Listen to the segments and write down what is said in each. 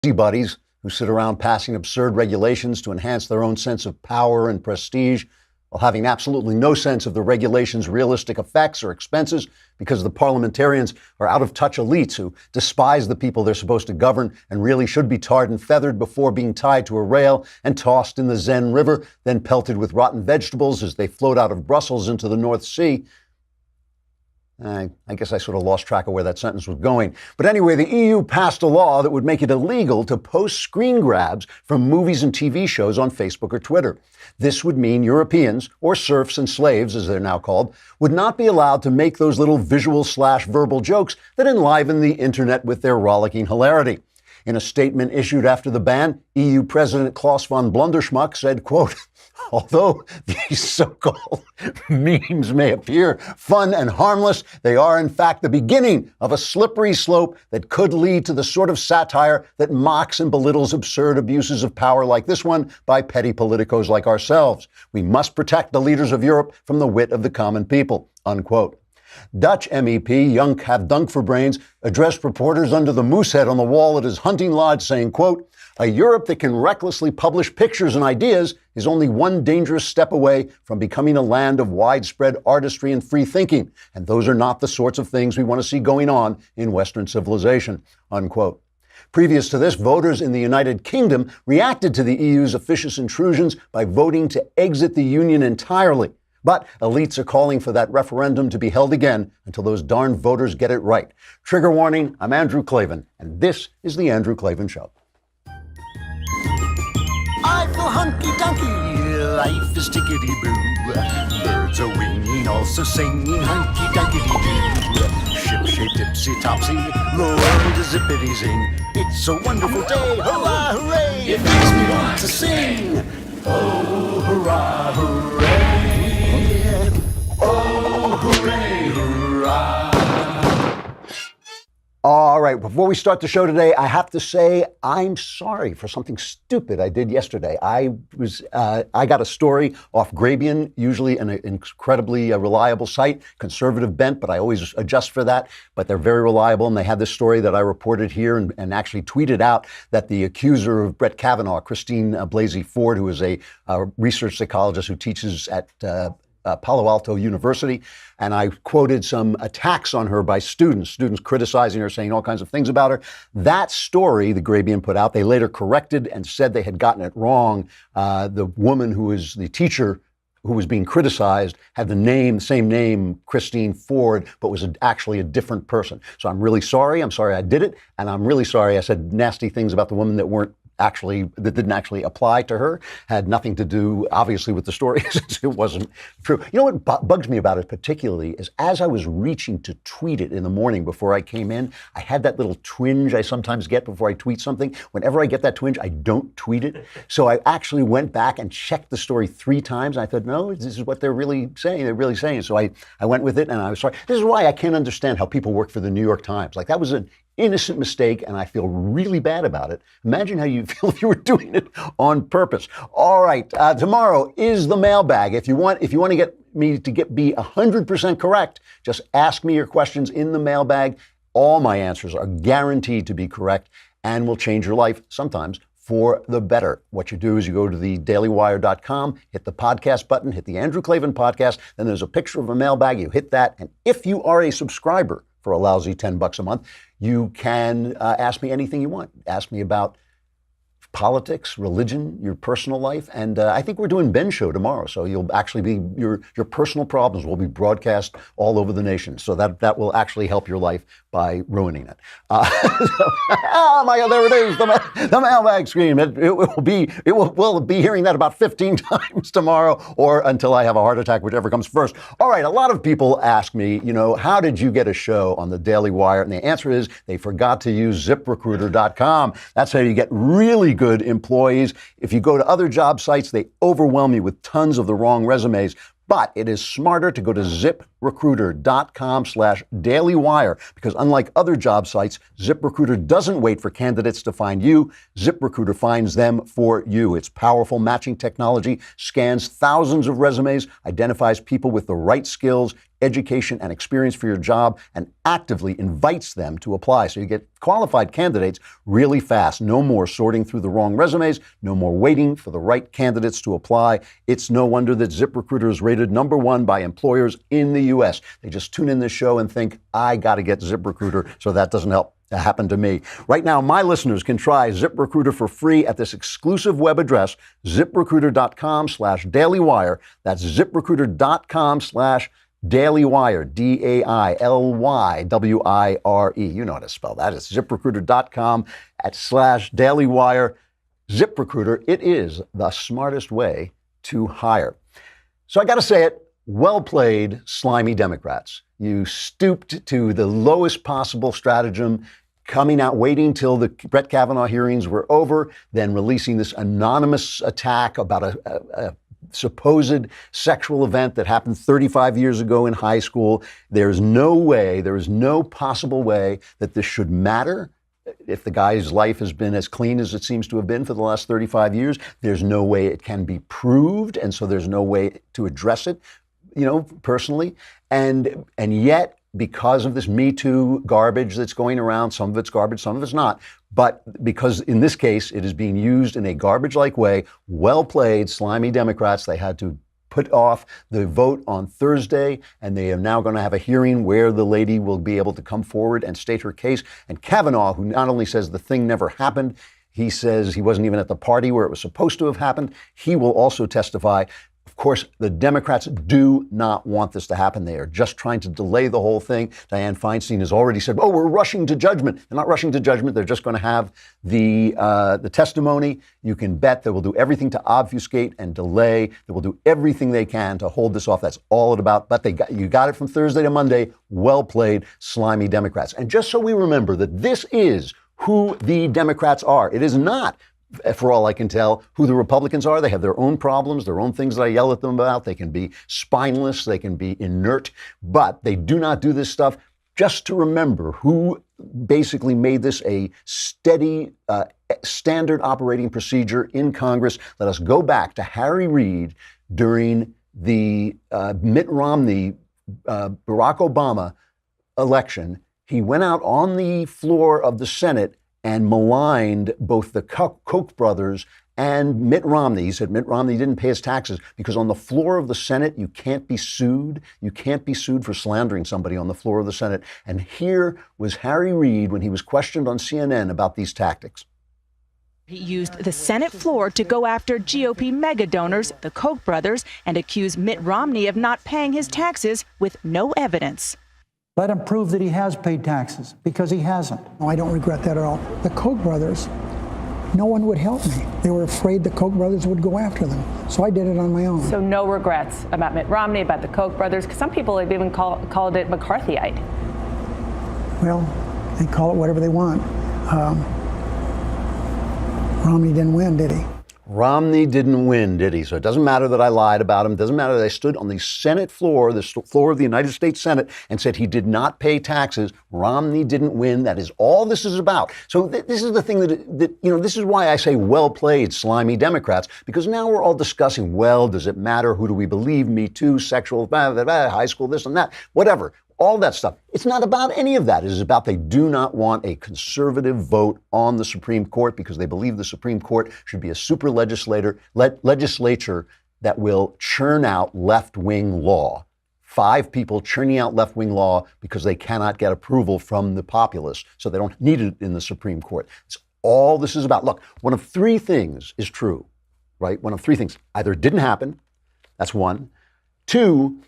busybodies who sit around passing absurd regulations to enhance their own sense of power and prestige, while having absolutely no sense of the regulation's realistic effects or expenses, because the parliamentarians are out-of-touch elites who despise the people they're supposed to govern and really should be tarred and feathered before being tied to a rail and tossed in the Zen River, then pelted with rotten vegetables as they float out of Brussels into the North Sea. I guess I sort of lost track of where that sentence was going. But anyway, the EU passed a law that would make it illegal to post screen grabs from movies and TV shows on Facebook or Twitter. This would mean Europeans, or serfs and slaves as they're now called, would not be allowed to make those little visual/verbal jokes that enliven the internet with their rollicking hilarity. In a statement issued after the ban, EU President Klaus von Blunderschmuck said, quote, "Although these so-called memes may appear fun and harmless, they are in fact the beginning of a slippery slope that could lead to the sort of satire that mocks and belittles absurd abuses of power like this one by petty politicos like ourselves. We must protect the leaders of Europe from the wit of the common people," unquote. Dutch MEP Jonk Have Dunk for Brains addressed reporters under the moose head on the wall at his hunting lodge saying, quote, "A Europe that can recklessly publish pictures and ideas is only one dangerous step away from becoming a land of widespread artistry and free thinking. And those are not the sorts of things we want to see going on in Western civilization," unquote. Previous to this, voters in the United Kingdom reacted to the EU's officious intrusions by voting to exit the Union entirely. But elites are calling for that referendum to be held again until those darn voters get it right. Trigger warning, I'm Andrew Klavan, and this is The Andrew Klavan Show. I feel hunky-dunky, life is tickety-boo. Birds are winging, also singing hunky-dunky-doo. Ship-shape, tipsy-topsy, the world is zippity-zing. It's a wonderful day, hurrah, hooray! It makes me want to sing. Oh, hurrah, hooray! Oh, hooray, hurrah! All right, before we start the show today, I have to say I'm sorry for something stupid I did yesterday. I got a story off Grabien, usually an incredibly reliable site, conservative bent, but I always adjust for that. But they're very reliable, and they had this story that I reported here and actually tweeted out that the accuser of Brett Kavanaugh, Christine Blasey Ford, who is a research psychologist who teaches at Palo Alto University, and I quoted some attacks on her by students criticizing her, saying all kinds of things about her. That story, the Grabien put out, they later corrected and said they had gotten it wrong. The woman who is the teacher who was being criticized had the same name, Christine Ford, but was actually a different person. So I'm really sorry. I'm sorry I did it, and I'm really sorry I said nasty things about the woman that didn't actually apply to her, had nothing to do, obviously, with the story, since it wasn't true. You know what bugs me about it particularly is as I was reaching to tweet it in the morning before I came in, I had that little twinge I sometimes get before I tweet something. Whenever I get that twinge, I don't tweet it. So I actually went back and checked the story 3 times. And I thought, no, this is what they're really saying. They're really saying. So I went with it, and I was sorry. This is why I can't understand how people work for the New York Times. Like, that was an innocent mistake, and I feel really bad about it. Imagine how you feel if you were doing it on purpose. All right, tomorrow is the mailbag. If you want to get me to be 100% correct, just ask me your questions in the mailbag. All my answers are guaranteed to be correct and will change your life, sometimes for the better. What you do is you go to thedailywire.com, hit the podcast button, hit the Andrew Klavan podcast, then there's a picture of a mailbag. You hit that, and if you are a subscriber for a lousy $10 a month, you can ask me anything you want. Ask me about politics, religion, your personal life, and I think we're doing Ben's show tomorrow, so you'll actually be your personal problems will be broadcast all over the nation. So that will actually help your life by ruining it. Oh my God, there it is, the mailbag screen. We'll be hearing that about 15 times tomorrow, or until I have a heart attack, whichever comes first. All right, a lot of people ask me, how did you get a show on the Daily Wire? And the answer is they forgot to use ZipRecruiter.com. That's how you get really good employees. If you go to other job sites, they overwhelm you with tons of the wrong resumes. But it is smarter to go to ZipRecruiter.com/dailywire, because unlike other job sites, ZipRecruiter doesn't wait for candidates to find you. ZipRecruiter finds them for you. Its powerful matching technology scans thousands of resumes, identifies people with the right skills, education and experience for your job and actively invites them to apply. So you get qualified candidates really fast. No more sorting through the wrong resumes. No more waiting for the right candidates to apply. It's no wonder that ZipRecruiter is rated #1 by employers in the U.S. They just tune in this show and think, I got to get ZipRecruiter, so that doesn't happen to me. Right now, my listeners can try ZipRecruiter for free at this exclusive web address, ZipRecruiter.com/dailywire. That's ZipRecruiter.com/dailywire, DAILYWIRE. You know how to spell that. It's ZipRecruiter.com/dailywire. ZipRecruiter, it is the smartest way to hire. So I got to say it, well played, slimy Democrats. You stooped to the lowest possible stratagem, coming out, waiting till the Brett Kavanaugh hearings were over, then releasing this anonymous attack about a supposed sexual event that happened 35 years ago in high school. There's no way, there is no possible way that this should matter. If the guy's life has been as clean as it seems to have been for the last 35 years, there's no way it can be proved, and so there's no way to address it, personally. And yet, because of this Me Too garbage that's going around, some of it's garbage, some of it's not, but because in this case it is being used in a garbage-like way, well played, slimy Democrats. They had to put off the vote on Thursday, and they are now going to have a hearing where the lady will be able to come forward and state her case. And Kavanaugh, who not only says the thing never happened, he says he wasn't even at the party where it was supposed to have happened, he will also testify. Of course, the Democrats do not want this to happen. They are just trying to delay the whole thing. Dianne Feinstein has already said, we're rushing to judgment. They're not rushing to judgment. They're just going to have the testimony. You can bet they will do everything to obfuscate and delay. They will do everything they can to hold this off. That's all it's about. But you got it from Thursday to Monday. Well played, slimy Democrats. And just so we remember that this is who the Democrats are. It is not, for all I can tell, who the Republicans are. They have their own problems, their own things that I yell at them about. They can be spineless, they can be inert, but they do not do this stuff. Just to remember who basically made this a steady, standard operating procedure in Congress. Let us go back to Harry Reid during the Mitt Romney, Barack Obama election. He went out on the floor of the Senate and maligned both the Koch brothers and Mitt Romney. He said Mitt Romney didn't pay his taxes because on the floor of the Senate, you can't be sued. You can't be sued for slandering somebody on the floor of the Senate. And here was Harry Reid when he was questioned on CNN about these tactics. He used the Senate floor to go after GOP mega donors, the Koch brothers, and accuse Mitt Romney of not paying his taxes with no evidence. Let him prove that he has paid taxes, because he hasn't. No, I don't regret that at all. The Koch brothers, no one would help me. They were afraid the Koch brothers would go after them. So I did it on my own. So no regrets about Mitt Romney, about the Koch brothers, because some people have even called it McCarthyite. Well, they call it whatever they want. Romney didn't win, did he? Romney didn't win, did he? So it doesn't matter that I lied about him. It doesn't matter that I stood on the Senate floor, the floor of the United States Senate, and said he did not pay taxes. Romney didn't win. That is all this is about. So this is the thing this is why I say well played, slimy Democrats, because now we're all discussing, well, does it matter? Who do we believe? Me Too, sexual, high school, this and that, whatever. All that stuff. It's not about any of that. It is about they do not want a conservative vote on the Supreme Court because they believe the Supreme Court should be a super legislature that will churn out left-wing law. 5 people churning out left-wing law because they cannot get approval from the populace, so they don't need it in the Supreme Court. It's all this is about. Look, one of 3 things is true, right? One of 3 things. Either it didn't happen, that's one. 2,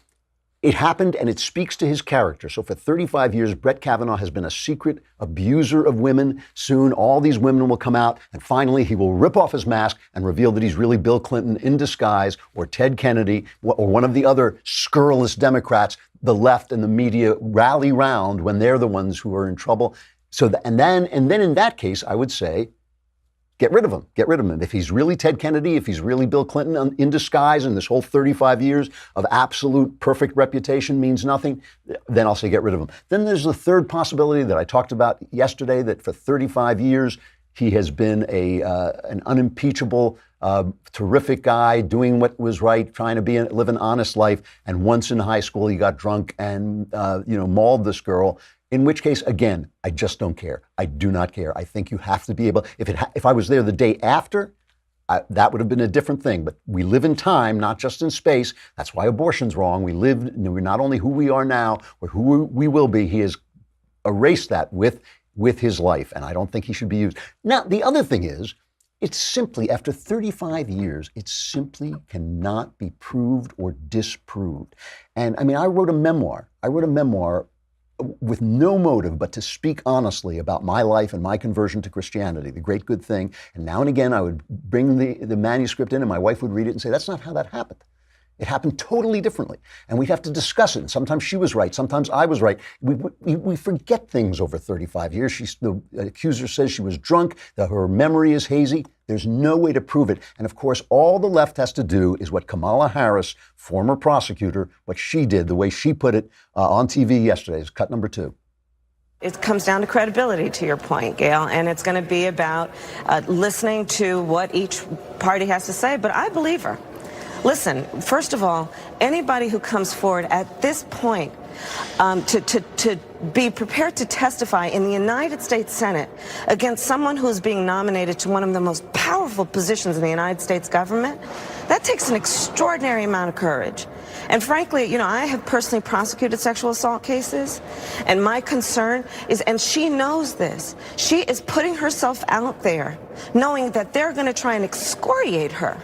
it happened and it speaks to his character. So for 35 years, Brett Kavanaugh has been a secret abuser of women. Soon all these women will come out and finally he will rip off his mask and reveal that he's really Bill Clinton in disguise or Ted Kennedy or one of the other scurrilous Democrats the left and the media rally round when they're the ones who are in trouble. And then in that case, I would say, get rid of him. Get rid of him. If he's really Ted Kennedy, if he's really Bill Clinton in disguise and this whole 35 years of absolute perfect reputation means nothing, then I'll say get rid of him. Then there's the third possibility that I talked about yesterday, that for 35 years he has been an unimpeachable terrific guy, doing what was right, trying to live an honest life. And once in high school, he got drunk and, mauled this girl. In which case, again, I just don't care. I do not care. I think you have to be able, if I was there the day after, that would have been a different thing. But we live in time, not just in space. That's why abortion's wrong. We're not only who we are now, or who we will be. He has erased that with his life, and I don't think he should be used. Now, the other thing is, it's simply, after 35 years, it simply cannot be proved or disproved. And I mean, I wrote a memoir with no motive but to speak honestly about my life and my conversion to Christianity, the great good thing. And now and again, I would bring the manuscript in and my wife would read it and say, that's not how that happened. It happened totally differently. And we'd have to discuss it. And sometimes she was right. Sometimes I was right. We forget things over 35 years. The accuser says she was drunk, that her memory is hazy. There's no way to prove it. And of course, all the left has to do is what Kamala Harris, former prosecutor, what she did, the way she put it on TV yesterday, is cut number 2. It comes down to credibility, to your point, Gail, and it's going to be about listening to what each party has to say. But I believe her. Listen, first of all, anybody who comes forward at this point to be prepared to testify in the United States Senate against someone who is being nominated to one of the most powerful positions in the United States government, that takes an extraordinary amount of courage. And frankly, I have personally prosecuted sexual assault cases, and my concern is, and she knows this, she is putting herself out there knowing that they're going to try and excoriate her.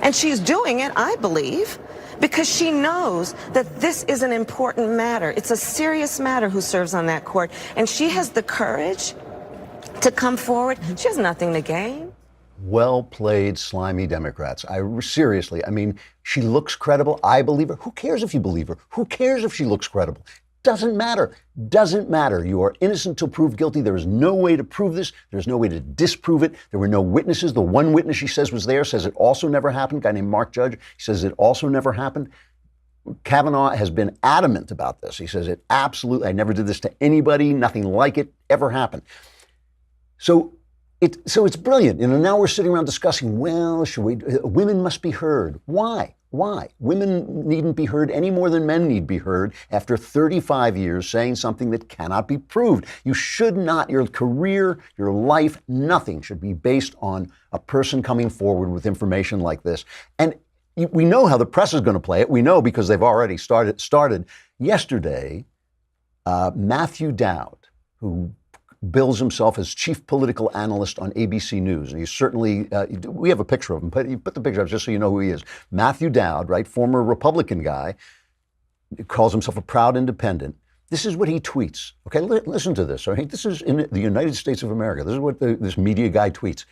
And she's doing it, I believe, because she knows that this is an important matter. It's a serious matter who serves on that court. And she has the courage to come forward. She has nothing to gain. Well played, slimy Democrats. Seriously, I mean, she looks credible. I believe her. Who cares if you believe her? Who cares if she looks credible? Doesn't matter. Doesn't matter. You are innocent till proved guilty. There is no way to prove this. There's no way to disprove it. There were no witnesses. The one witness she says was there says it also never happened. A guy named Mark Judge. He says it also never happened. Kavanaugh has been adamant about this. He says it absolutely, I never did this to anybody. Nothing like it ever happened. So it's brilliant. Now we're sitting around discussing, well, women must be heard. Why? Women needn't be heard any more than men need be heard after 35 years saying something that cannot be proved. You should not, your career, your life, nothing should be based on a person coming forward with information like this. And we know how the press is going to play it. We know because they've already started. Yesterday, Matthew Dowd, who bills himself as chief political analyst on ABC News. And he's certainly, we have a picture of him, but you put the picture up just so you know who he is. Matthew Dowd, right, former Republican guy, calls himself a proud independent. This is what he tweets. Okay, listen to this. All right? This is in the United States of America. This is what this media guy tweets.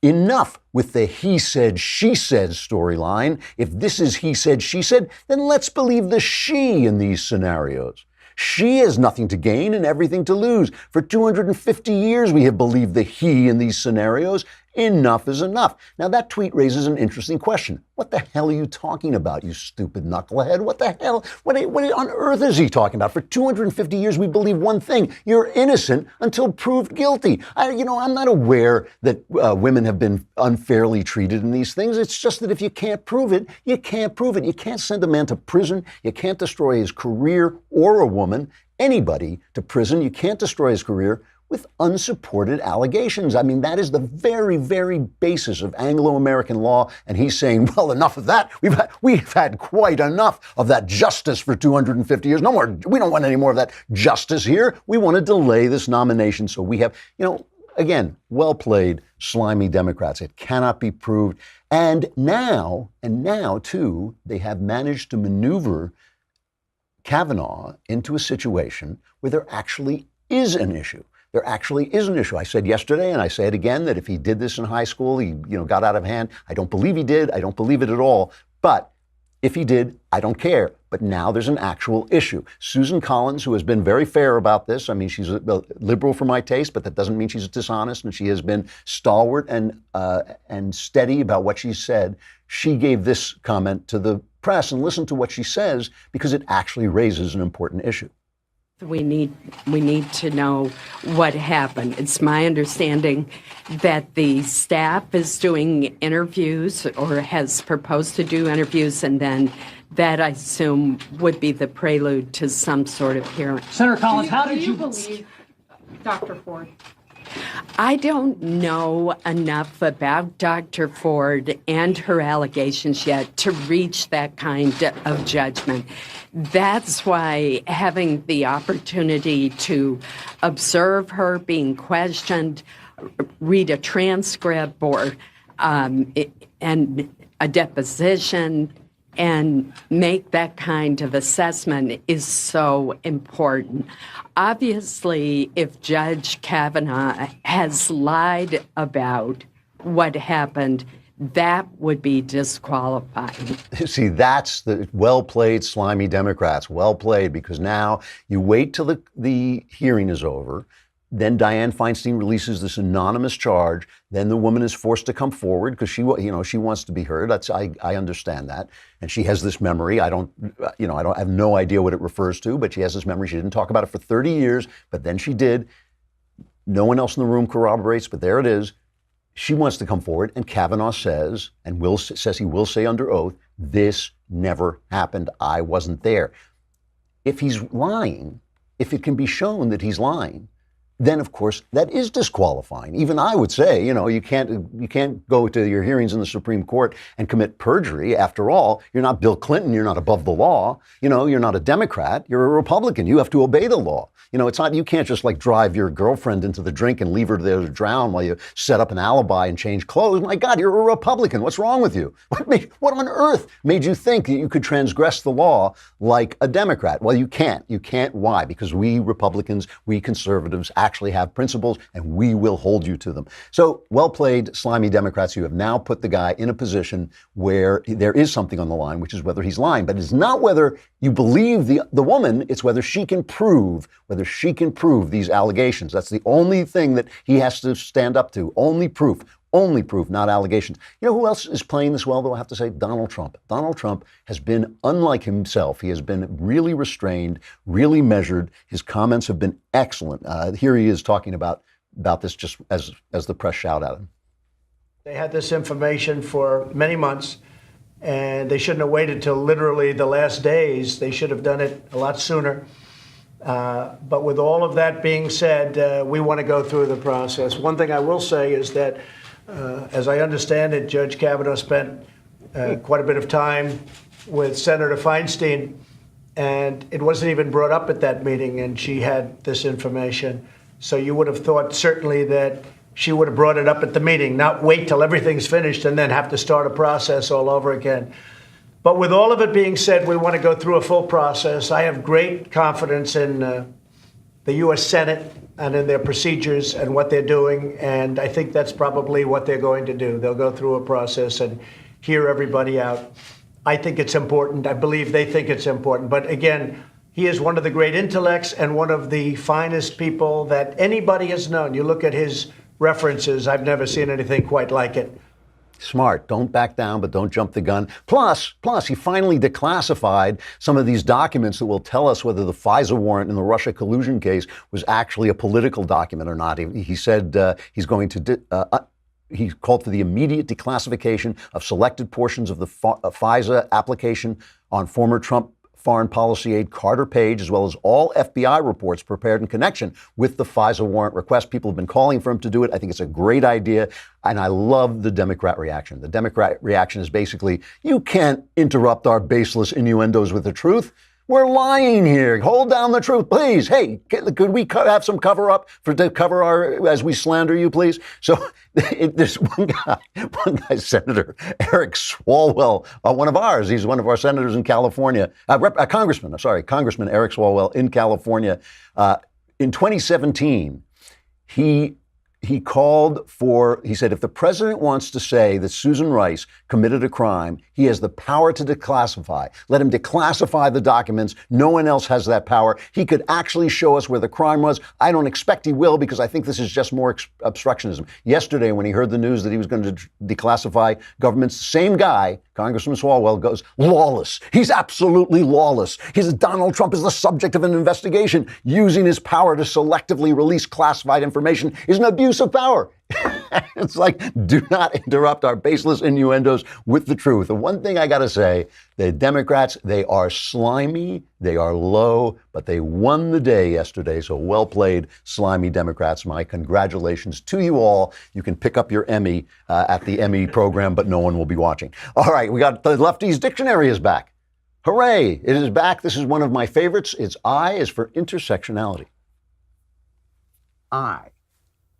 Enough with the he said, she said storyline. If this is he said, she said, then let's believe the she in these scenarios. She has nothing to gain and everything to lose. For 250 years, we have believed the he in these scenarios. Enough is enough. Now, that tweet raises an interesting question. What the hell are you talking about, you stupid knucklehead? What the hell? What on earth is he talking about? For 250 years, we believe one thing. You're innocent until proved guilty. I'm not aware that women have been unfairly treated in these things. It's just that if you can't prove it, you can't prove it. You can't send a man to prison. You can't destroy his career, or a woman, anybody, to prison. You can't destroy his career with unsupported allegations. I mean, that is the very, very basis of Anglo-American law. And he's saying, well, enough of that. We've had quite enough of that justice for 250 years. No more. We don't want any more of that justice here. We want to delay this nomination. So we have, again, well played, slimy Democrats. It cannot be proved. And now too, they have managed to maneuver Kavanaugh into a situation where there actually is an issue. There actually is an issue. I said yesterday, and I say it again, that if he did this in high school, he got out of hand. I don't believe he did. I don't believe it at all. But if he did, I don't care. But now there's an actual issue. Susan Collins, who has been very fair about this, I mean, she's a liberal for my taste, but that doesn't mean she's dishonest, and she has been stalwart and steady about what she said. She gave this comment to the press, and listen to what she says, because it actually raises an important issue. We need to know what happened. It's my understanding that the staff is doing interviews or has proposed to do interviews, and then that, I assume, would be the prelude to some sort of hearing. Senator Collins, how did you believe Dr. Ford? I don't know enough about Dr. Ford and her allegations yet to reach that kind of judgment. That's why having the opportunity to observe her being questioned, read a transcript or and a deposition, and make that kind of assessment is so important. Obviously, if Judge Kavanaugh has lied about what happened, that would be disqualifying. See, that's the well-played, slimy Democrats. Well played, because now you wait till the hearing is over. Then Dianne Feinstein releases this anonymous charge. Then the woman is forced to come forward because she wants to be heard. I understand that, and she has this memory. I have no idea what it refers to, but she has this memory. She didn't talk about it for 30 years, but then she did. No one else in the room corroborates, but there it is. She wants to come forward, and Kavanaugh says, and says he will say under oath, this never happened. I wasn't there. If he's lying, if it can be shown that he's lying, then of course that is disqualifying. Even I would say, you can't go to your hearings in the Supreme Court and commit perjury. After all, you're not Bill Clinton. You're not above the law. You're not a Democrat. You're a Republican. You have to obey the law. It's not, you can't just like drive your girlfriend into the drink and leave her there to drown while you set up an alibi and change clothes. My God, you're a Republican. What's wrong with you? What on earth made you think that you could transgress the law like a Democrat? Well, you can't. You can't. Why? Because we Republicans, we conservatives actually have principles, and we will hold you to them. So, well played, slimy Democrats. You have now put the guy in a position where there is something on the line, which is whether he's lying. But it's not whether you believe the woman, it's whether she can prove these allegations. That's the only thing that he has to stand up to. Only proof, not allegations. You know who else is playing this well, though, I have to say? Donald Trump. Donald Trump has been unlike himself. He has been really restrained, really measured. His comments have been excellent. Here he is talking about this just as the press shout at him. They had this information for many months, and they shouldn't have waited till literally the last days. They should have done it a lot sooner. But with all of that being said, we want to go through the process. One thing I will say is that, as I understand it, Judge Kavanaugh spent quite a bit of time with Senator Feinstein, and it wasn't even brought up at that meeting, and she had this information. So you would have thought certainly that she would have brought it up at the meeting, not wait till everything's finished and then have to start a process all over again. But with all of it being said, we want to go through a full process. I have great confidence in the U.S. Senate and in their procedures and what they're doing, and I think that's probably what they're going to do. They'll go through a process and hear everybody out. I think it's important. I believe they think it's important. But again, he is one of the great intellects and one of the finest people that anybody has known. You look at his references, I've never seen anything quite like it. Smart. Don't back down, but don't jump the gun. Plus, he finally declassified some of these documents that will tell us whether the FISA warrant in the Russia collusion case was actually a political document or not. He said he's going to he called for the immediate declassification of selected portions of the FISA application on former Trump foreign policy aide Carter Page, as well as all FBI reports prepared in connection with the FISA warrant request. People have been calling for him to do it. I think it's a great idea, and I love the Democrat reaction. The Democrat reaction is basically, you can't interrupt our baseless innuendos with the truth. We're lying here. Hold down the truth, please. Hey, could we have some cover up to cover as we slander you, please? So there's one guy, Senator Eric Swalwell, one of ours. He's one of our senators in California, Congressman Eric Swalwell in California. In 2017, he called for, he said, if the president wants to say that Susan Rice committed a crime, he has the power to declassify. Let him declassify the documents. No one else has that power. He could actually show us where the crime was. I don't expect he will, because I think this is just more obstructionism. Yesterday, when he heard the news that he was going to declassify governments, the same guy Congressman Swalwell goes, lawless. He's absolutely lawless. Donald Trump is the subject of an investigation. Using his power to selectively release classified information is an abuse of power. It's like, do not interrupt our baseless innuendos with the truth. The one thing I got to say, the Democrats, they are slimy, they are low, but they won the day yesterday. So well played, slimy Democrats. My congratulations to you all. You can pick up your Emmy at the Emmy program, but no one will be watching. All right, we got the Lefties Dictionary is back. Hooray, it is back. This is one of my favorites. Its I is for intersectionality.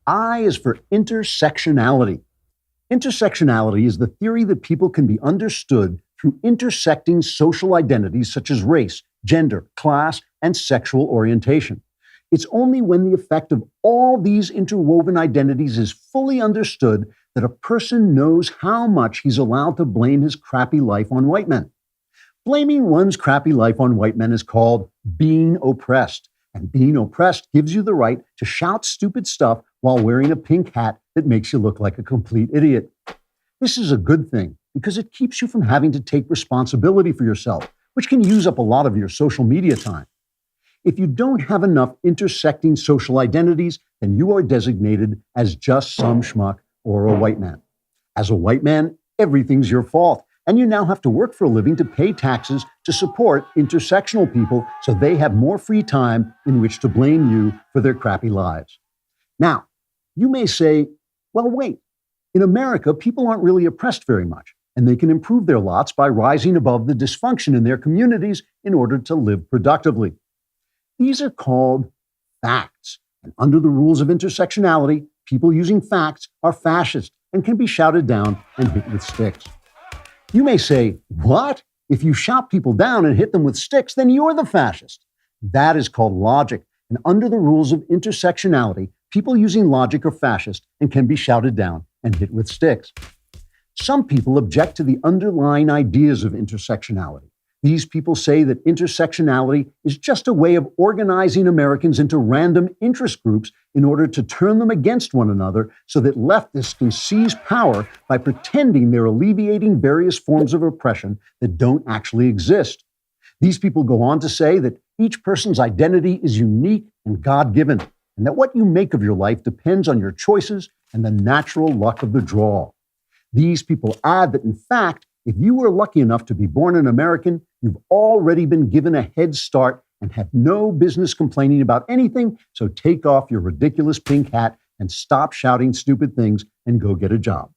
I is for intersectionality. Intersectionality is the theory that people can be understood through intersecting social identities such as race, gender, class, and sexual orientation. It's only when the effect of all these interwoven identities is fully understood that a person knows how much he's allowed to blame his crappy life on white men. Blaming one's crappy life on white men is called being oppressed. And being oppressed gives you the right to shout stupid stuff while wearing a pink hat that makes you look like a complete idiot. This is a good thing because it keeps you from having to take responsibility for yourself, which can use up a lot of your social media time. If you don't have enough intersecting social identities, then you are designated as just some schmuck or a white man. As a white man, everything's your fault. And you now have to work for a living to pay taxes to support intersectional people so they have more free time in which to blame you for their crappy lives. Now, you may say, well, wait, in America, people aren't really oppressed very much, and they can improve their lots by rising above the dysfunction in their communities in order to live productively. These are called facts, and under the rules of intersectionality, people using facts are fascist and can be shouted down and hit with sticks. You may say, what? If you shout people down and hit them with sticks, then you're the fascist. That is called logic. And under the rules of intersectionality, people using logic are fascist and can be shouted down and hit with sticks. Some people object to the underlying ideas of intersectionality. These people say that intersectionality is just a way of organizing Americans into random interest groups in order to turn them against one another so that leftists can seize power by pretending they're alleviating various forms of oppression that don't actually exist. These people go on to say that each person's identity is unique and God-given, and that what you make of your life depends on your choices and the natural luck of the draw. These people add that, in fact, if you were lucky enough to be born an American, you've already been given a head start and have no business complaining about anything, so take off your ridiculous pink hat and stop shouting stupid things and go get a job.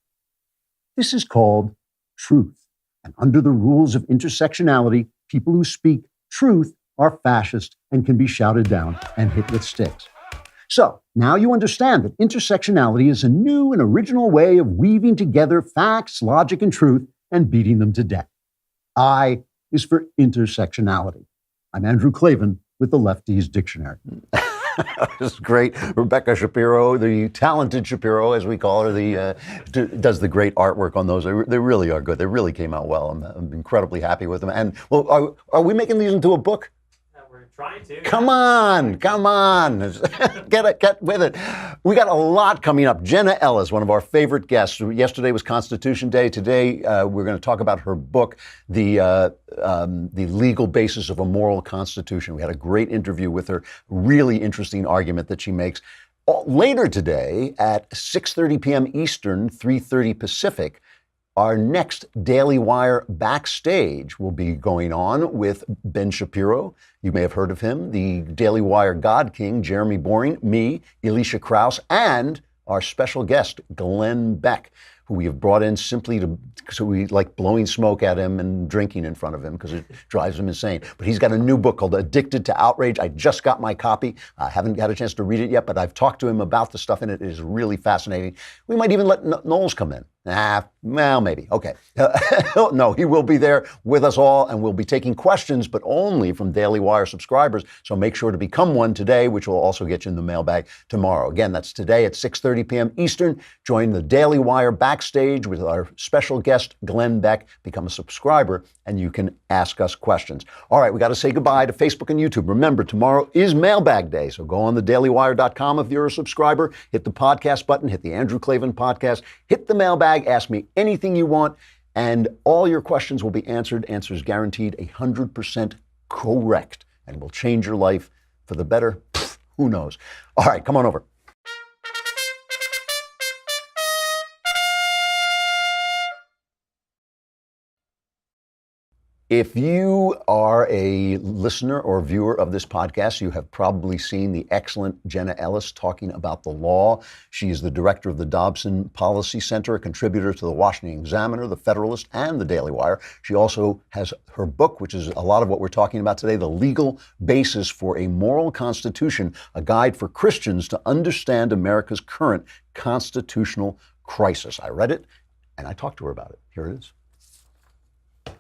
This is called truth. And under the rules of intersectionality, people who speak truth are fascist and can be shouted down and hit with sticks. So now you understand that intersectionality is a new and original way of weaving together facts, logic, and truth and beating them to death. I is for intersectionality. I'm Andrew Klavan with the Lefties Dictionary. This is great. Rebecca Shapiro, the talented Shapiro, as we call her, does the great artwork on those. They really are good. They really came out well. I'm incredibly happy with them. And well, are we making these into a book? Trying to. Come on. Get with it. We got a lot coming up. Jenna Ellis, one of our favorite guests. Yesterday was Constitution Day. Today, we're going to talk about her book, The Legal Basis of a Moral Constitution. We had a great interview with her. Really interesting argument that she makes. Later today at 6:30 p.m. Eastern, 3:30 Pacific, our next Daily Wire Backstage will be going on with Ben Shapiro. You may have heard of him, the Daily Wire God King, Jeremy Boring, me, Elisha Krauss, and our special guest, Glenn Beck, who we have brought in simply so we like blowing smoke at him and drinking in front of him because it drives him insane. But he's got a new book called Addicted to Outrage. I just got my copy. I haven't had a chance to read it yet, but I've talked to him about the stuff in it. It is really fascinating. We might even let Knowles come in. Well, maybe. Okay. No, he will be there with us all, and we'll be taking questions, but only from Daily Wire subscribers. So make sure to become one today, which will also get you in the mailbag tomorrow. Again, that's today at 6:30 p.m. Eastern. Join the Daily Wire Backstage with our special guest, Glenn Beck. Become a subscriber, and you can ask us questions. All right, we got to say goodbye to Facebook and YouTube. Remember, tomorrow is Mailbag Day, so go on thedailywire.com if you're a subscriber. Hit the podcast button, hit the Andrew Klavan podcast, hit the mailbag. Ask me anything you want, And all your questions will be answered, answers guaranteed 100% correct, and will change your life for the better. Pfft, who knows? All right, come on over. If you are a listener or viewer of this podcast, you have probably seen the excellent Jenna Ellis talking about the law. She is the director of the Dobson Policy Center, a contributor to the Washington Examiner, the Federalist, and the Daily Wire. She also has her book, which is a lot of what we're talking about today, The Legal Basis for a Moral Constitution, a guide for Christians to understand America's current constitutional crisis. I read it, and I talked to her about it. Here it is.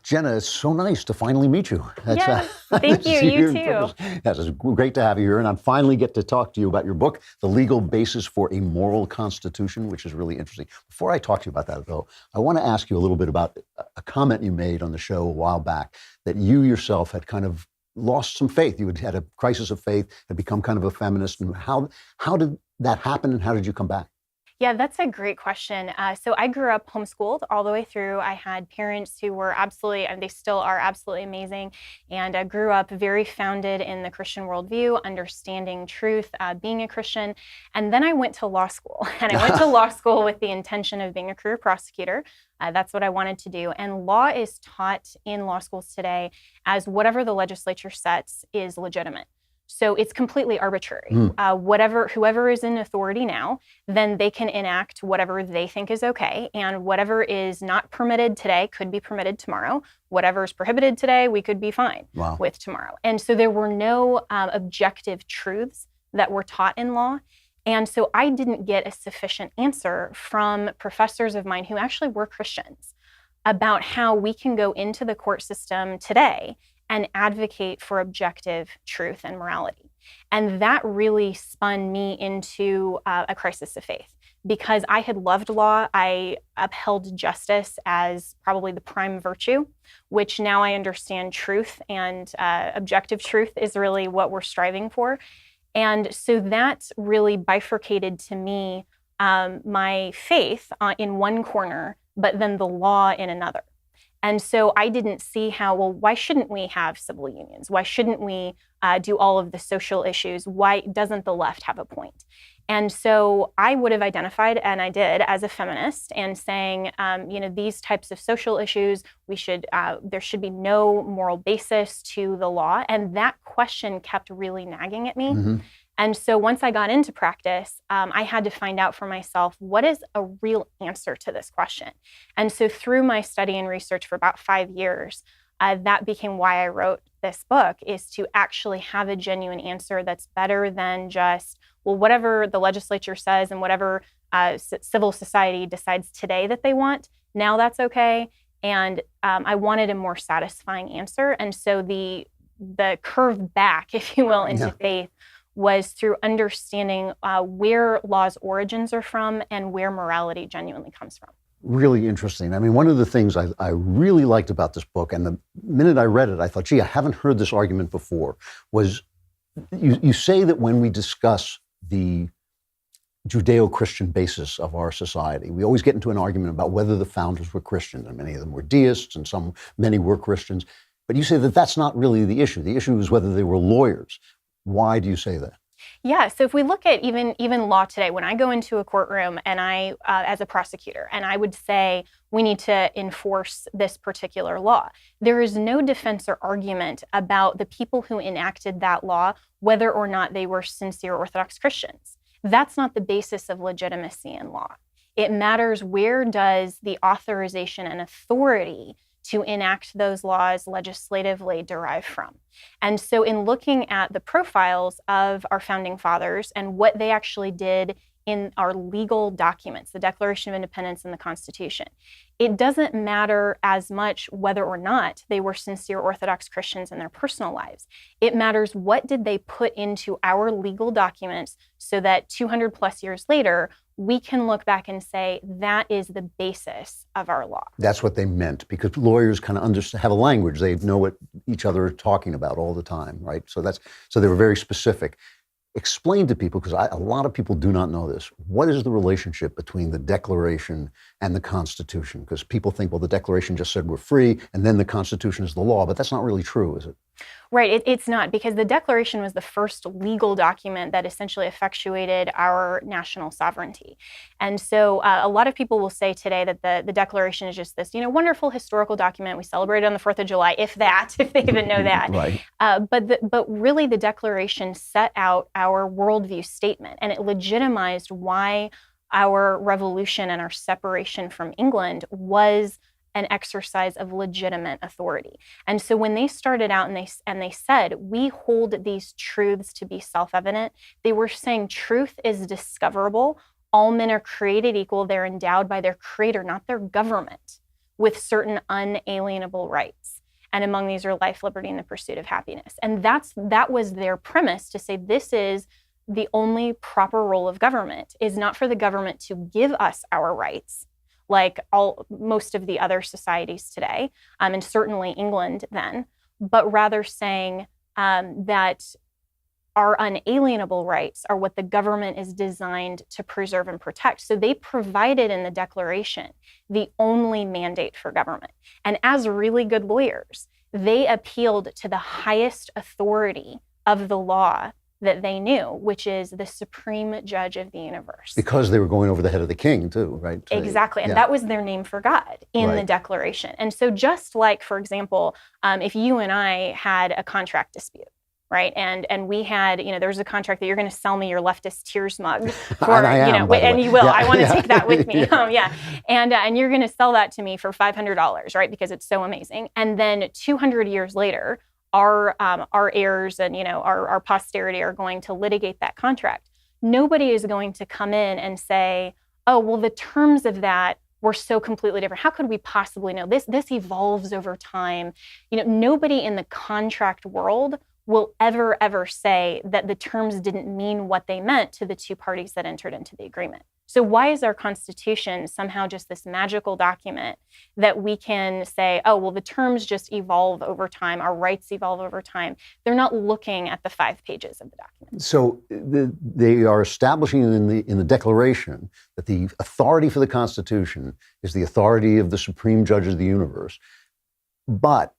Jenna, it's so nice to finally meet you. Yes, thank you. You too. Yes, it's great to have you here, and I finally get to talk to you about your book, The Legal Basis for a Moral Constitution, which is really interesting. Before I talk to you about that, though, I want to ask you a little bit about a comment you made on the show a while back, that you yourself had kind of lost some faith. You had a crisis of faith, had become kind of a feminist. And how did that happen, and how did you come back? Yeah, that's a great question. So I grew up homeschooled all the way through. I had parents who were absolutely, and they still are absolutely amazing. And I grew up very founded in the Christian worldview, understanding truth, being a Christian. And then I went to law school. And I went to law school with the intention of being a career prosecutor. That's what I wanted to do. And law is taught in law schools today as whatever the legislature sets is legitimate. So it's completely arbitrary. Whoever is in authority now, then they can enact whatever they think is okay. And whatever is not permitted today could be permitted tomorrow. Whatever is prohibited today, we could be fine with tomorrow. And so there were no objective truths that were taught in law. And so I didn't get a sufficient answer from professors of mine who actually were Christians about how we can go into the court system today and advocate for objective truth and morality. And that really spun me into a crisis of faith, because I had loved law. I upheld justice as probably the prime virtue, which now I understand truth and objective truth is really what we're striving for. And so that really bifurcated to me my faith in one corner, but then the law in another. And so I didn't see how, well, why shouldn't we have civil unions? Why shouldn't we do all of the social issues? Why doesn't the left have a point? And so I would have identified, and I did, as a feminist, and saying, these types of social issues, there should be no moral basis to the law. And that question kept really nagging at me. Mm-hmm. And so once I got into practice, I had to find out for myself, what is a real answer to this question? And so through my study and research for about 5 years, that became why I wrote this book, is to actually have a genuine answer that's better than just, well, whatever the legislature says and whatever civil society decides today that they want, now that's okay. And I wanted a more satisfying answer. And so the curve back, if you will, into faith was through understanding where law's origins are from and where morality genuinely comes from. Really interesting. I mean, one of the things I really liked about this book, and the minute I read it, I thought, gee, I haven't heard this argument before, was you say that when we discuss the Judeo-Christian basis of our society, we always get into an argument about whether the founders were Christians, and many of them were deists, and many were Christians. But you say that that's not really the issue. The issue is whether they were lawyers. Why do you say that? Yeah, so if we look at even law today, when I go into a courtroom and I, as a prosecutor, and I would say we need to enforce this particular law, there is no defense or argument about the people who enacted that law, whether or not they were sincere Orthodox Christians. That's not the basis of legitimacy in law. It matters, where does the authorization and authority to enact those laws legislatively derive from. And so in looking at the profiles of our founding fathers and what they actually did in our legal documents, the Declaration of Independence and the Constitution, it doesn't matter as much whether or not they were sincere Orthodox Christians in their personal lives. It matters, what did they put into our legal documents so that 200 plus years later, we can look back and say that is the basis of our law. That's what they meant, because lawyers kind of have a language. They know what each other are talking about all the time, right? So they were very specific. explain to people, because a lot of people do not know this, what is the relationship between the Declaration and the Constitution? Because people think, well, the Declaration just said we're free, and then the Constitution is the law, but that's not really true, is it? Right, it's not, because the Declaration was the first legal document that essentially effectuated our national sovereignty. And so a lot of people will say today that the Declaration is just this, wonderful historical document we celebrated on the 4th of July, if they even know that. Right. But really the Declaration set out our worldview statement, and it legitimized why our revolution and our separation from England was an exercise of legitimate authority. And so when they started out and they said, we hold these truths to be self-evident, they were saying truth is discoverable. All men are created equal. They're endowed by their creator, not their government, with certain unalienable rights. And among these are life, liberty, and the pursuit of happiness. And that was their premise, to say this is the only proper role of government, is not for the government to give us our rights, like most of the other societies today, and certainly England then, but rather saying that our unalienable rights are what the government is designed to preserve and protect. So they provided in the Declaration the only mandate for government. And as really good lawyers, they appealed to the highest authority of the law that they knew, which is the supreme judge of the universe. Because they were going over the head of the king too, right? So, exactly, and that was their name for God in the Declaration. And so just like, for example, if you and I had a contract dispute, right? And we had, there was a contract that you're going to sell me your Leftist Tears mug for, and you will. Yeah, I want to take that with me. And you're going to sell that to me for $500, right? Because it's so amazing. And then 200 years later, our heirs and our posterity are going to litigate that contract. Nobody is going to come in and say, oh, well, the terms of that were so completely different. How could we possibly know? This evolves over time. Nobody in the contract world will ever say that the terms didn't mean what they meant to the two parties that entered into the agreement. So why is our Constitution somehow just this magical document that we can say, oh, well, the terms just evolve over time, our rights evolve over time? They're not looking at the 5 pages of the document. So they are establishing in the Declaration that the authority for the Constitution is the authority of the supreme judge of the universe. But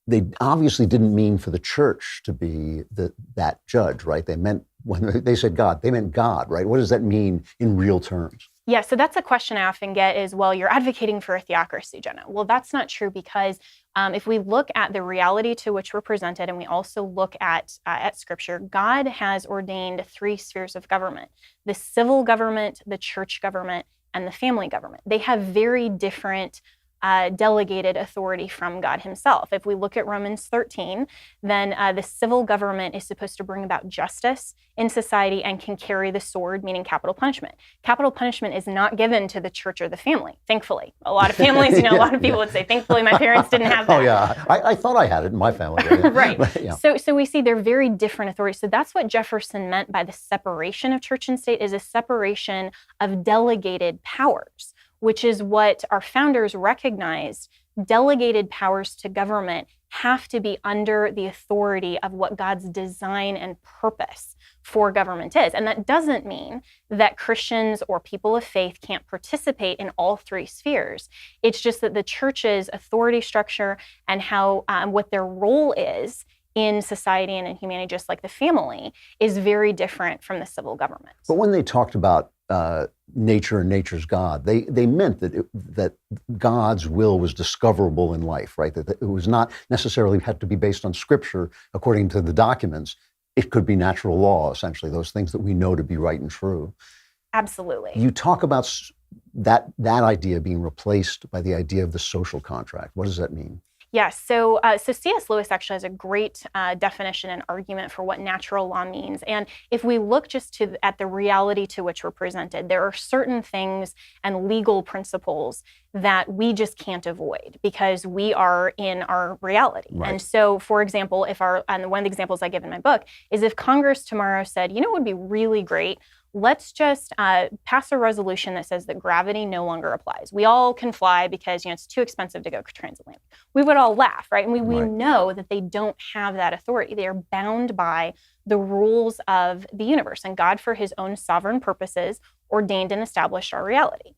they obviously didn't mean for the church to be that judge, right? They meant, when they said God, they meant God, right? What does that mean in real terms? Yeah, so that's a question I often get is, well, you're advocating for a theocracy, Jenna. Well, that's not true, because if we look at the reality to which we're presented, and we also look at Scripture, God has ordained 3 spheres of government: the civil government, the church government, and the family government. They have very different delegated authority from God himself. If we look at Romans 13, then the civil government is supposed to bring about justice in society and can carry the sword, meaning capital punishment. Capital punishment is not given to the church or the family, thankfully. A lot of families, a lot of people would say, thankfully, my parents didn't have that. Oh, yeah. I thought I had it in my family. Right. So we see they're very different authorities. So that's what Jefferson meant by the separation of church and state, is a separation of delegated powers, which is what our founders recognized. Delegated powers to government have to be under the authority of what God's design and purpose for government is. And that doesn't mean that Christians or people of faith can't participate in all 3 spheres. It's just that the church's authority structure and how what their role is in society and in humanity, just like the family, is very different from the civil government. But when they talked about nature and nature's God, they meant that God's will was discoverable in life, right? That it was not necessarily had to be based on Scripture according to the documents. It could be natural law, essentially, those things that we know to be right and true. Absolutely. You talk about that idea being replaced by the idea of the social contract. What does that mean? Yes, so C.S. Lewis actually has a great definition and argument for what natural law means. And if we look just at the reality to which we're presented, there are certain things and legal principles that we just can't avoid because we are in our reality. Right. And so, for example, and one of the examples I give in my book is if Congress tomorrow said, it would be really great, let's just pass a resolution that says that gravity no longer applies. We all can fly because it's too expensive to go transatlantic. We would all laugh, right? And we know that they don't have that authority. They are bound by the rules of the universe, and God, for his own sovereign purposes, ordained and established our reality.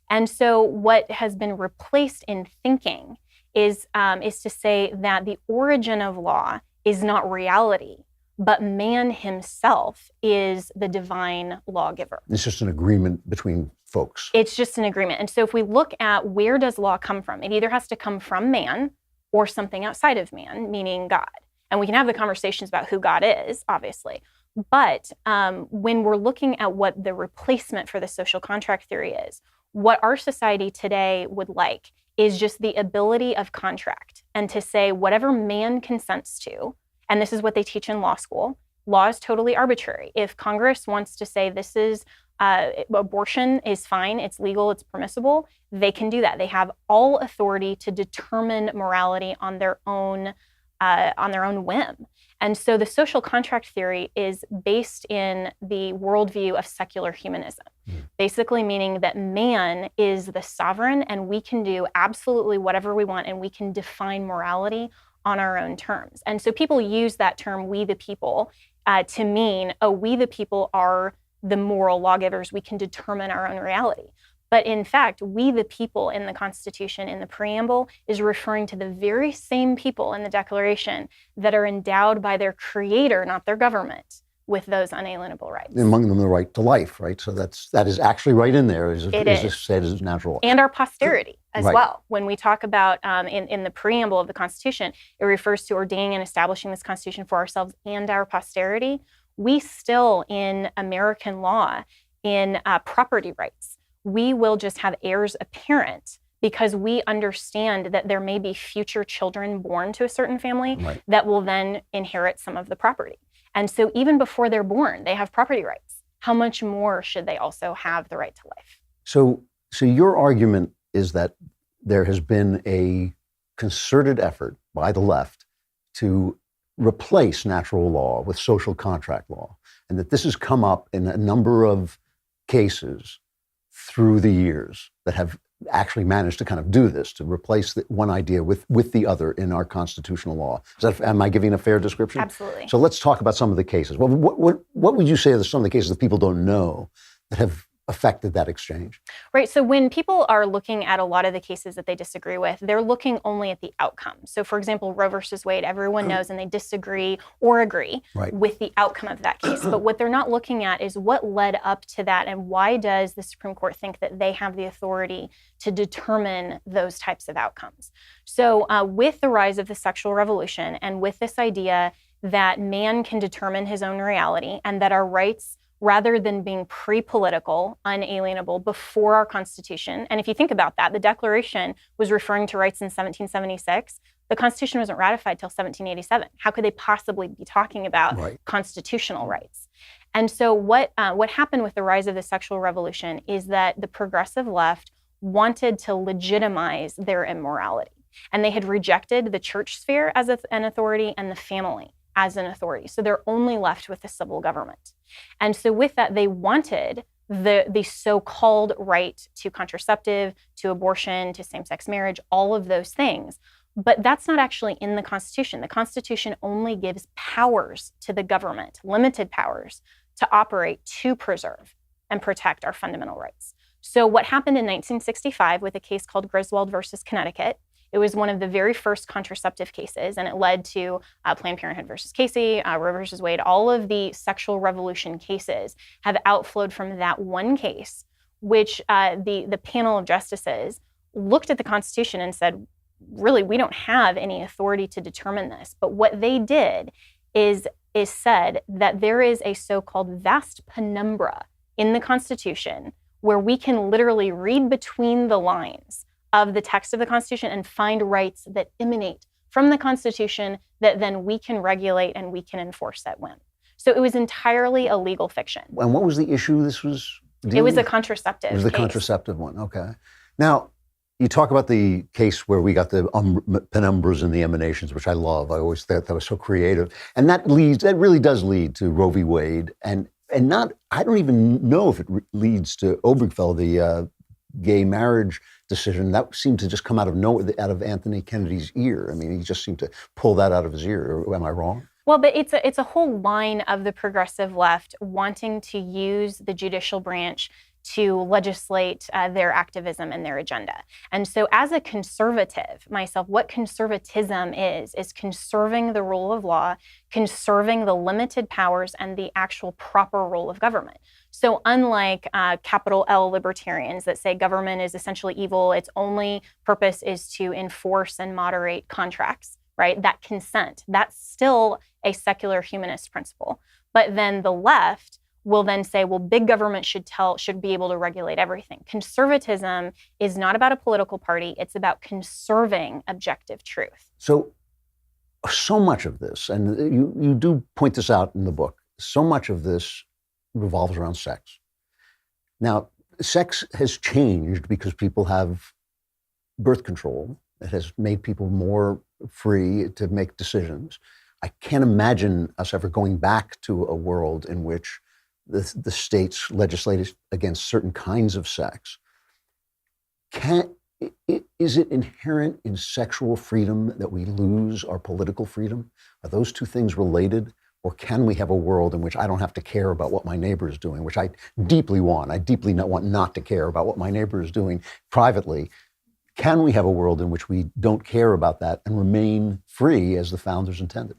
And so what has been replaced in thinking is to say that the origin of law is not reality, but man himself is the divine lawgiver. It's just an agreement between folks. It's just an agreement. And so if we look at where does law come from, it either has to come from man or something outside of man, meaning God. And we can have the conversations about who God is, obviously. But when we're looking at what the replacement for the social contract theory is, what our society today would like is just the ability of contract, and to say whatever man consents to. And this is what they teach in law school. Law is totally arbitrary. If Congress wants to say this is abortion is fine, it's legal, it's permissible, they can do that. They have all authority to determine morality on their own whim. And so the social contract theory is based in the worldview of secular humanism, basically meaning that man is the sovereign and we can do absolutely whatever we want and we can define morality on our own terms. And so people use that term, we the people, to mean, oh, we the people are the moral lawgivers. We can determine our own reality. But in fact, we the people in the Constitution, in the preamble, is referring to the very same people in the Declaration that are endowed by their creator, not their government, with those unalienable rights. Among them, the right to life, right? So that is actually right in there, is it said as natural. And our posterity as Right. well. When we talk about, in the preamble of the Constitution, it refers to ordaining and establishing this Constitution for ourselves and our posterity. We still, in American law, in property rights, we will just have heirs apparent because we understand that there may be future children born to a certain family that will then inherit some of the property. And so even before they're born, they have property rights. How much more should they also have the right to life? So your argument is that there has been a concerted effort by the left to replace natural law with social contract law, and that this has come up in a number of cases through the years that have actually managed to kind of do this, to replace the one idea with the other in our constitutional law. Am I giving a fair description? Absolutely. So let's talk about some of the cases. Well, what would you say are some of the cases that people don't know that have affected that exchange? Right. So when people are looking at a lot of the cases that they disagree with, they're looking only at the outcome. So for example, Roe versus Wade, everyone knows and they disagree or agree with the outcome of that case. But what they're not looking at is what led up to that and why does the Supreme Court think that they have the authority to determine those types of outcomes. So with the rise of the sexual revolution and with this idea that man can determine his own reality and that our rights, rather than being pre-political, unalienable before our Constitution. And if you think about that, the Declaration was referring to rights in 1776. The Constitution wasn't ratified till 1787. How could they possibly be talking about constitutional rights? And so what happened with the rise of the sexual revolution is that the progressive left wanted to legitimize their immorality. And they had rejected the church sphere as an authority and the family as an authority. So they're only left with the civil government. And so with that, they wanted the so-called right to contraceptive, to abortion, to same-sex marriage, all of those things. But that's not actually in the Constitution. The Constitution only gives powers to the government, limited powers, to operate to preserve and protect our fundamental rights. So what happened in 1965 with a case called Griswold versus Connecticut, it was one of the very first contraceptive cases, and it led to Planned Parenthood versus Casey, Roe versus Wade. All of the sexual revolution cases have outflowed from that one case, which the panel of justices looked at the Constitution and said, really, we don't have any authority to determine this. But what they did is said that there is a so-called vast penumbra in the Constitution where we can literally read between the lines of the text of the Constitution and find rights that emanate from the Constitution that then we can regulate and we can enforce at whim. So it was entirely a legal fiction. And what was the issue this was dealing It was a with? contraceptive It was the case. contraceptive one, okay. Now, you talk about the case where we got the penumbras and the emanations, which I love. I always thought that was so creative. And that really does lead to Roe v. Wade. And and I don't even know if it leads to Obergefell, the gay marriage decision. That seemed to just come out of nowhere, out of Anthony Kennedy's ear. I mean, he just seemed to pull that out of his ear. Am I wrong? Well, but it's a whole line of the progressive left wanting to use the judicial branch to legislate their activism and their agenda. And so as a conservative myself, what conservatism is conserving the rule of law, conserving the limited powers and the actual proper role of government. So unlike capital L libertarians that say government is essentially evil, its only purpose is to enforce and moderate contracts, right? That consent, that's still a secular humanist principle. But then the left will then say, well, big government should be able to regulate everything. Conservatism is not about a political party. It's about conserving objective truth. So much of this, and you do point this out in the book, so much of this revolves around sex. Now, sex has changed because people have birth control. It has made people more free to make decisions. I can't imagine us ever going back to a world in which the states legislate against certain kinds of sex. Is it inherent in sexual freedom that we lose our political freedom? Are those two things related? Or can we have a world in which I don't have to care about what my neighbor is doing, which I deeply want? I deeply want not to care about what my neighbor is doing privately. Can we have a world in which we don't care about that and remain free as the founders intended?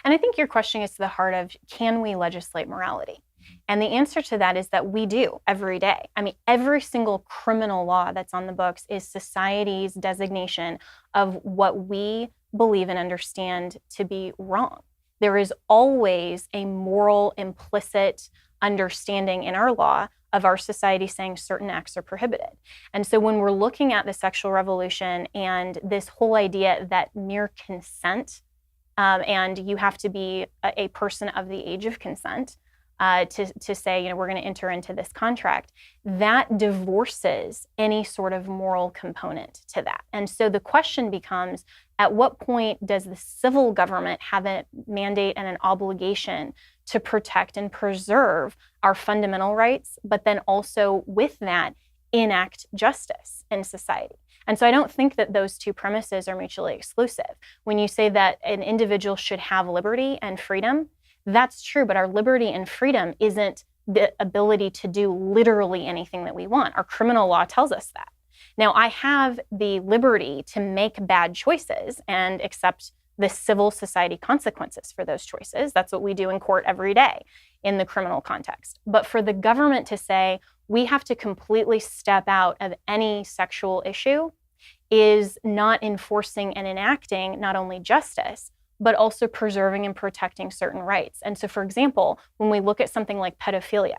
And I think your question is to the heart of, can we legislate morality? And the answer to that is that we do every day. I mean, every single criminal law that's on the books is society's designation of what we believe and understand to be wrong. There is always a moral, implicit understanding in our law of our society saying certain acts are prohibited. And so when we're looking at the sexual revolution and this whole idea that mere consent, and you have to be a person of the age of consent, to say, we're going to enter into this contract, that divorces any sort of moral component to that. And so the question becomes, at what point does the civil government have a mandate and an obligation to protect and preserve our fundamental rights, but then also with that, enact justice in society? And so I don't think that those two premises are mutually exclusive. When you say that an individual should have liberty and freedom, that's true, but our liberty and freedom isn't the ability to do literally anything that we want. Our criminal law tells us that. Now, I have the liberty to make bad choices and accept the civil society consequences for those choices. That's what we do in court every day in the criminal context. But for the government to say we have to completely step out of any sexual issue is not enforcing and enacting not only justice, but also preserving and protecting certain rights. And so, for example, when we look at something like pedophilia,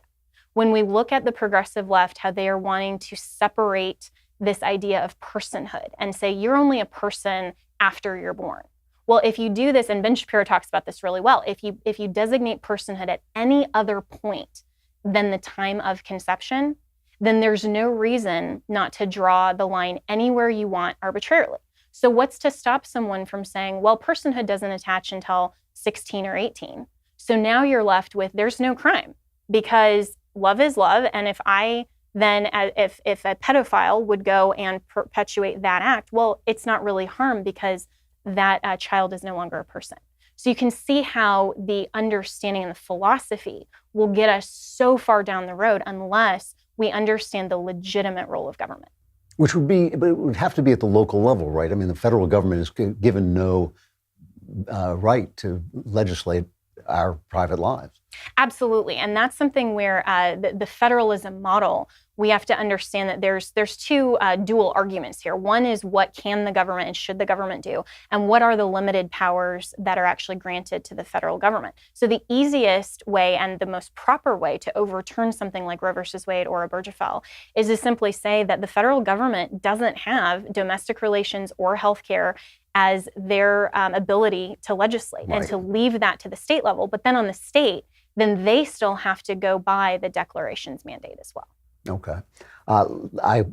when we look at the progressive left, how they are wanting to separate this idea of personhood and say, you're only a person after you're born. Well, if you do this, and Ben Shapiro talks about this really well, if you designate personhood at any other point than the time of conception, then there's no reason not to draw the line anywhere you want arbitrarily. So what's to stop someone from saying, well, personhood doesn't attach until 16 or 18. So now you're left with, there's no crime because love is love. And if a pedophile would go and perpetuate that act, well, it's not really harm because that child is no longer a person. So you can see how the understanding and the philosophy will get us so far down the road unless we understand the legitimate role of government. Which would be, but it would have to be at the local level, right? I mean, the federal government is given no right to legislate our private lives. Absolutely. And that's something where the federalism model, we have to understand that there's two dual arguments here. One is what can the government and should the government do? And what are the limited powers that are actually granted to the federal government? So the easiest way and the most proper way to overturn something like Roe versus Wade or Obergefell is to simply say that the federal government doesn't have domestic relations or healthcare as their ability to legislate and to leave that to the state level. But then on the state, then they still have to go by the Declaration's mandate as well. Okay. I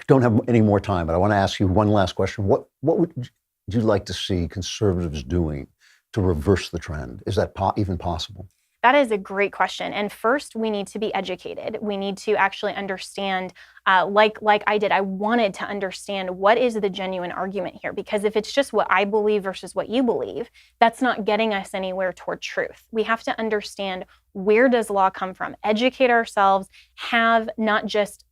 don't have any more time, but I want to ask you one last question. What would you like to see conservatives doing to reverse the trend? Is that even possible? That is a great question. And first, we need to be educated. We need to actually understand, like I did, I wanted to understand what is the genuine argument here. Because if it's just what I believe versus what you believe, that's not getting us anywhere toward truth. We have to understand, where does law come from? Educate ourselves, have not just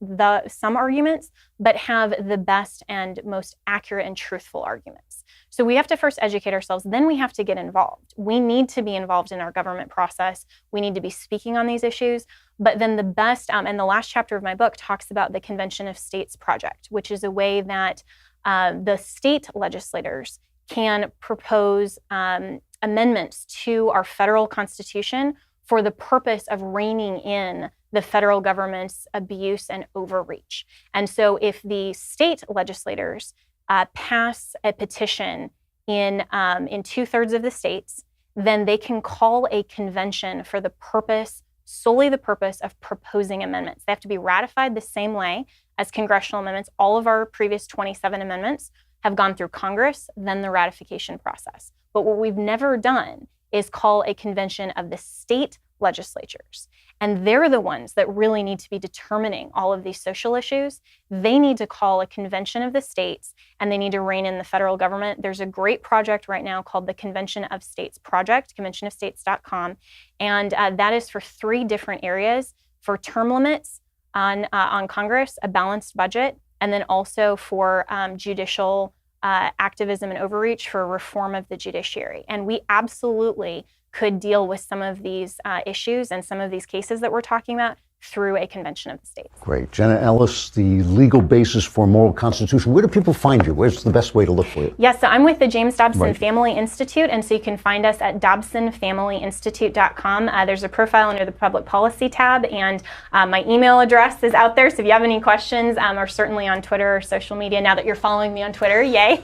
some arguments, but have the best and most accurate and truthful arguments. So we have to first educate ourselves, then we have to get involved. We need to be involved in our government process. We need to be speaking on these issues. But then the best, and the last chapter of my book talks about the Convention of States Project, which is a way that the state legislators can propose amendments to our federal constitution for the purpose of reining in the federal government's abuse and overreach. And so if the state legislators pass a petition in 2/3 of the states, then they can call a convention for the purpose, solely the purpose of proposing amendments. They have to be ratified the same way as congressional amendments. All of our previous 27 amendments have gone through Congress, then the ratification process. But what we've never done is call a convention of the state legislatures. And they're the ones that really need to be determining all of these social issues. They need to call a convention of the states, and they need to rein in the federal government. There's a great project right now called the Convention of States Project, conventionofstates.com. And that is for 3 different areas: for term limits on Congress, a balanced budget, and then also for judicial activism and overreach, for reform of the judiciary. And we absolutely could deal with some of these issues and some of these cases that we're talking about through a convention of the states. Great. Jenna Ellis, the legal basis for moral constitution. Where do people find you? Where's the best way to look for you? Yes, so I'm with the James Dobson Family Institute, and so you can find us at dobsonfamilyinstitute.com. There's a profile under the public policy tab, and my email address is out there, so if you have any questions, or certainly on Twitter or social media, now that you're following me on Twitter, yay,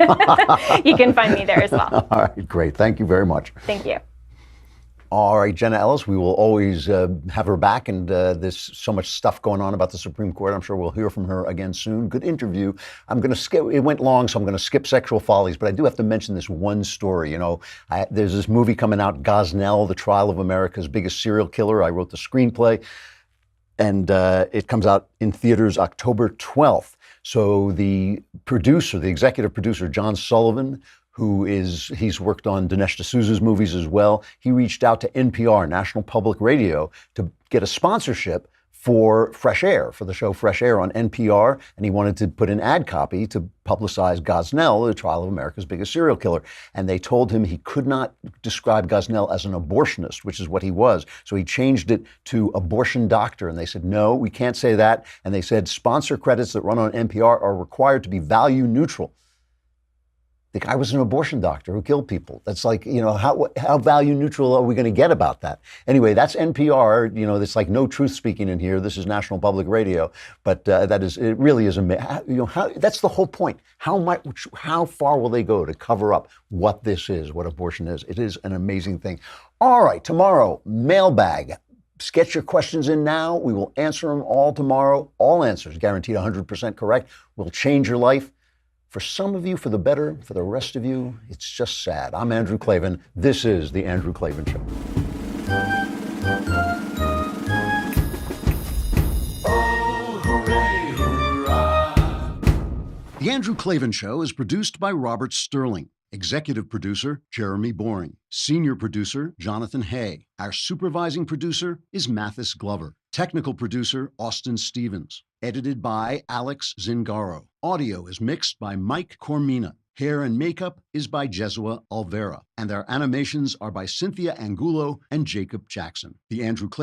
you can find me there as well. All right, great. Thank you very much. Thank you. All right, Jenna Ellis, we will always have her back, and there's so much stuff going on about the Supreme Court. I'm sure we'll hear from her again soon. Good interview. I'm going to skip, it went long, so I'm going to skip Sexual Follies, but I do have to mention this one story. You know, there's this movie coming out, Gosnell, The Trial of America's Biggest Serial Killer. I wrote the screenplay, and it comes out in theaters October 12th. So the producer, the executive producer, John Sullivan, he's worked on Dinesh D'Souza's movies as well. He reached out to NPR, National Public Radio, to get a sponsorship for Fresh Air, for the show Fresh Air on NPR, and he wanted to put an ad copy to publicize Gosnell, The Trial of America's Biggest Serial Killer. And they told him he could not describe Gosnell as an abortionist, which is what he was. So he changed it to abortion doctor, and they said, no, we can't say that. And they said sponsor credits that run on NPR are required to be value neutral. The guy was an abortion doctor who killed people. That's like, you know, how value neutral are we going to get about that? Anyway, that's NPR. You know, there's like no truth speaking in here. This is National Public Radio. But it really is amazing. You know, that's the whole point. How far will they go to cover up what this is, what abortion is? It is an amazing thing. All right, tomorrow, mailbag. Get your questions in now. We will answer them all tomorrow. All answers guaranteed 100% correct. Will change your life. For some of you, for the better. For the rest of you, it's just sad. I'm Andrew Klavan. This is The Andrew Klavan Show. Oh, hooray, hurrah. The Andrew Klavan Show is produced by Robert Sterling. Executive producer, Jeremy Boring. Senior producer, Jonathan Hay. Our supervising producer is Mathis Glover. Technical producer, Austin Stevens. Edited by Alex Zingaro. Audio is mixed by Mike Cormina. Hair and makeup is by Jesua Alvera. And our animations are by Cynthia Angulo and Jacob Jackson. The Andrew Klavan